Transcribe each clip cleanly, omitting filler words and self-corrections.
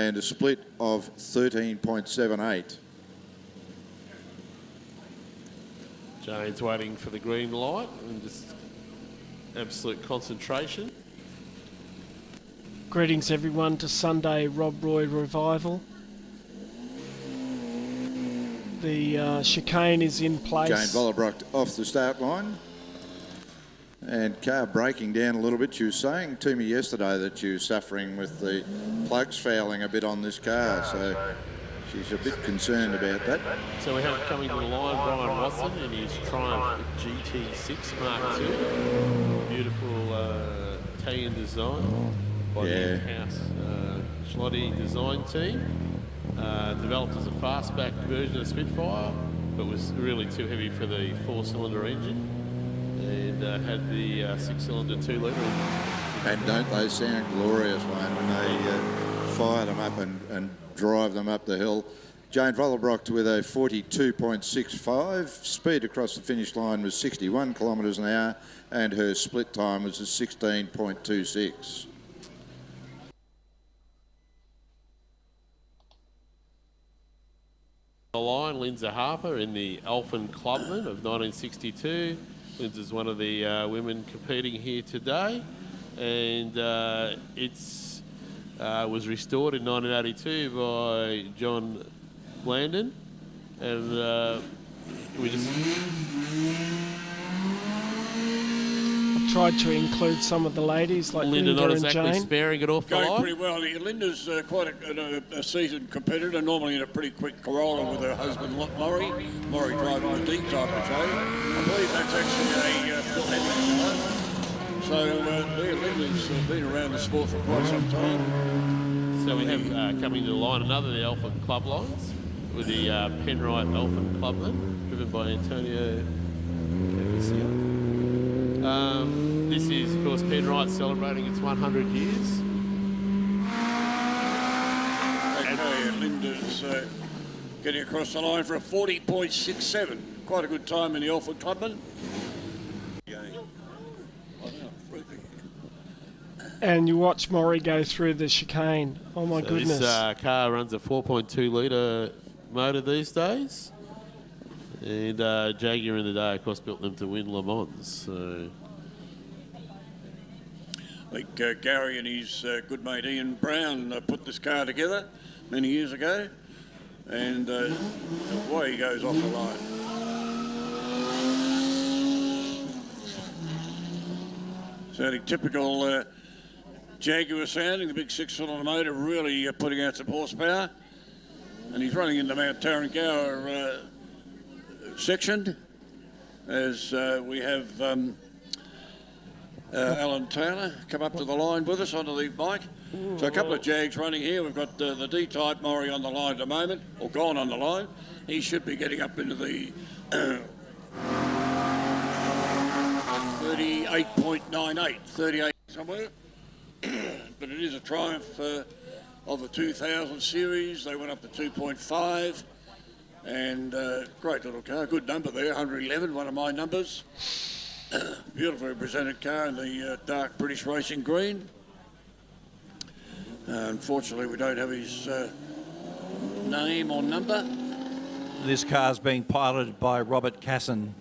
and a split of 13.78. Jane's waiting for the green light and just absolute concentration. Greetings everyone to Sunday Rob Roy Revival. The chicane is in place. Jane Vollebregt off the start line. And car breaking down a little bit. She was saying to me yesterday that she was suffering with the plugs fouling a bit on this car, so she's a bit concerned about that. So we have coming to the line Brian Watson in his Triumph GT6 Mark II. Beautiful Italian design by the in-house Schlotty design team. Developed as a fastback version of Spitfire, but was really too heavy for the 4-cylinder engine. And had the 6-cylinder 2-litre engine. And don't they sound glorious, Wayne, when they fire them up and drive them up the hill. Jane Vollebregt with a 42.65. Speed across the finish line was 61 kilometres an hour, and her split time was a 16.26. The line, Lindsay Harper in the Elfin Clubman of 1962. Lindsay's one of the women competing here today, and it's was restored in 1982 by John Blandon, and we just tried to include some of the ladies like Linda not and exactly Jane. sparing it off the line. Going pretty well. Linda's quite a seasoned competitor, normally in a pretty quick Corolla with her husband Laurie. Laurie driving the D type of show. I believe that's actually a Phil Henry car. So Linda's been around the sport for quite some time. So we have coming to the line another of the Elfin Club lines with the Penrite Elfin Clubman, driven by Antonio Cafficio. This is, of course, Penrite celebrating its 100 years. Okay, Linda's getting across the line for a 40.67. Quite a good time in the Elfin Clubman. And you watch Maury go through the chicane. Oh my goodness. This car runs a 4.2 litre motor these days. And Jaguar in the day, of course, built them to win Le Mans. So I think Gary and his good mate Ian Brown put this car together many years ago, and away he goes off the line. Sounding typical Jaguar sounding, the big 6-cylinder motor really putting out some horsepower, and he's running into Mount Tarrangower section as we have Alan Taylor come up to the line with us onto the bike. So a couple of Jags running here. We've got the D-type Maury on the line at the moment, or gone on the line. He should be getting up into the 38.98, 38 somewhere. But it is a Triumph of the 2000 series. They went up to 2.5. And great little car, good number there, 111, one of my numbers. Beautifully presented car in the dark British racing green. Unfortunately, we don't have his name or number. This car's being piloted by Robert Casson,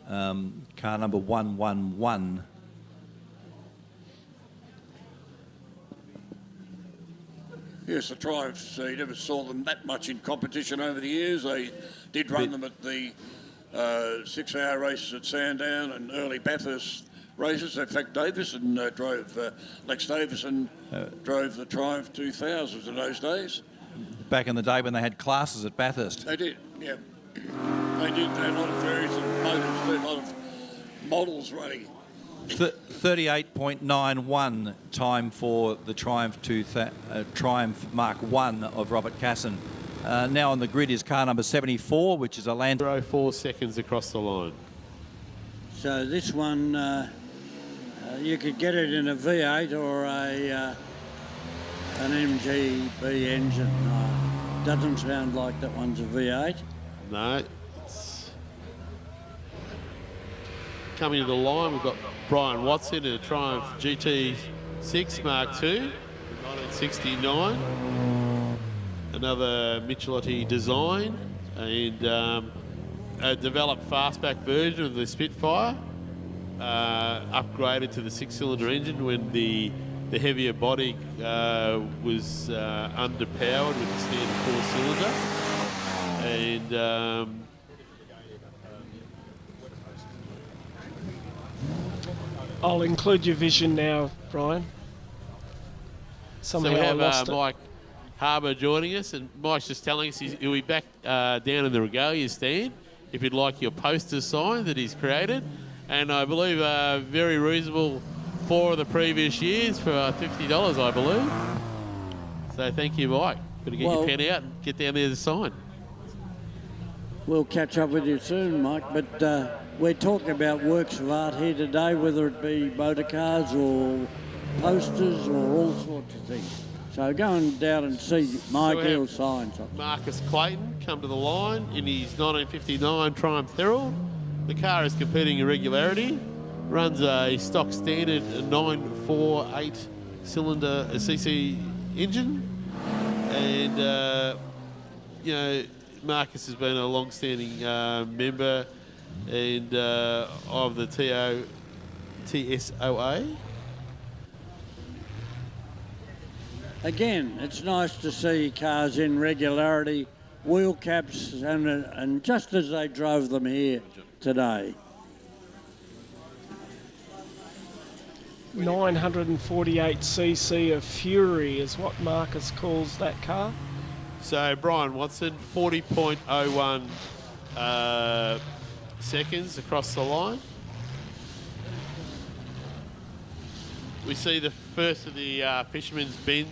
car number 111. Yes, the Triumphs, you never saw them that much in competition over the years. They did run them at the 6-hour races at Sandown and early Bathurst races. In fact, Davison Lex Davison drove the Triumph 2000s in those days. Back in the day when they had classes at Bathurst. They did, yeah. They did. They had a lot of variants and motors, a lot of models running. 38.91 time for the Triumph Triumph Mark I of Robert Casson. Now on the grid is car number 74, which is a Land 4 seconds across the line. So this one, you could get it in a V8 or an MGB engine. Doesn't sound like that one's a V8. No. It's coming to the line, we've got Brian Watson in a Triumph GT6 Mark II, 1969. another Michelotti design, and a developed fastback version of the Spitfire, upgraded to the 6-cylinder engine when the heavier body was underpowered with the standard 4-cylinder. And I'll include your vision now, Brian. Somehow so we have I lost it. Mike Harper joining us, and Mike's just telling us he'll be back down in the regalia stand if you'd like your poster signed that he's created. And I believe very reasonable for the previous years for $50, I believe. So thank you, Mike. Better get your pen out and get down there to sign. We'll catch up with you soon, Mike, but we're talking about works of art here today, whether it be motor cars or posters or all sorts of things. So go and down and see Mike, he'll sign something. Marcus Clayton come to the line in his 1959 Triumph Herald. The car is competing in regularity, runs a stock standard 948 cylinder cc engine, and you know, Marcus has been a long-standing member and of the TSOA. Again, it's nice to see cars in regularity, wheel caps, and just as they drove them here today. 948cc of Fury is what Marcus calls that car. So Brian Watson, 40.01 seconds across the line. We see the first of the Fisherman's Bend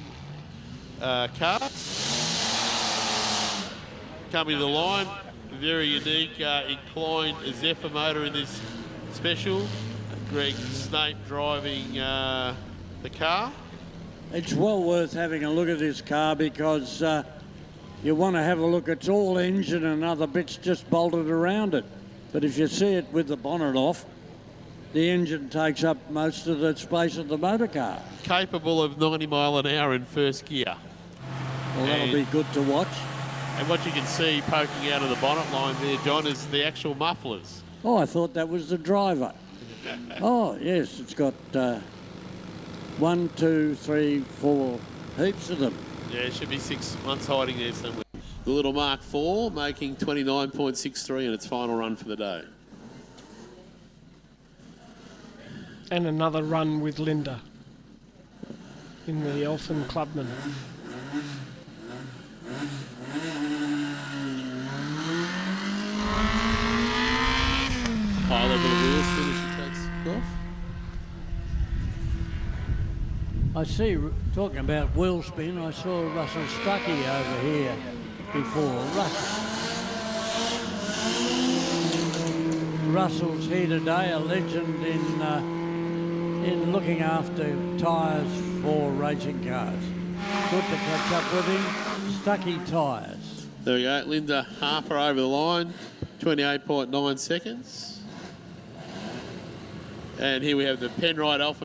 cars coming to the line. Very unique inclined Zephyr motor in this special. Greg Snape driving the car. It's well worth having a look at this car because you want to have a look. It's all engine and other bits just bolted around it. But if you see it with the bonnet off, the engine takes up most of the space of the motor car. Capable of 90 mile an hour in first gear. Well, that'll be good to watch. And what you can see poking out of the bonnet line there, John, is the actual mufflers. Oh, I thought that was the driver. Oh, yes, it's got 1, 2, 3, 4 heaps of them. Yeah, it should be 6 months hiding there somewhere. The little Mark IV making 29.63 in its final run for the day. And another run with Linda in the Elfin Clubman. High level of wheel spin as she takes off. I see, talking about wheel spin, I saw Russell Stuckey over here before. Russell's here today, a legend in looking after tyres for racing cars. Good to catch up with him. Stuckey tyres. There we go. Linda Harper over the line, 28.9 seconds. And here we have the Penrite Alpha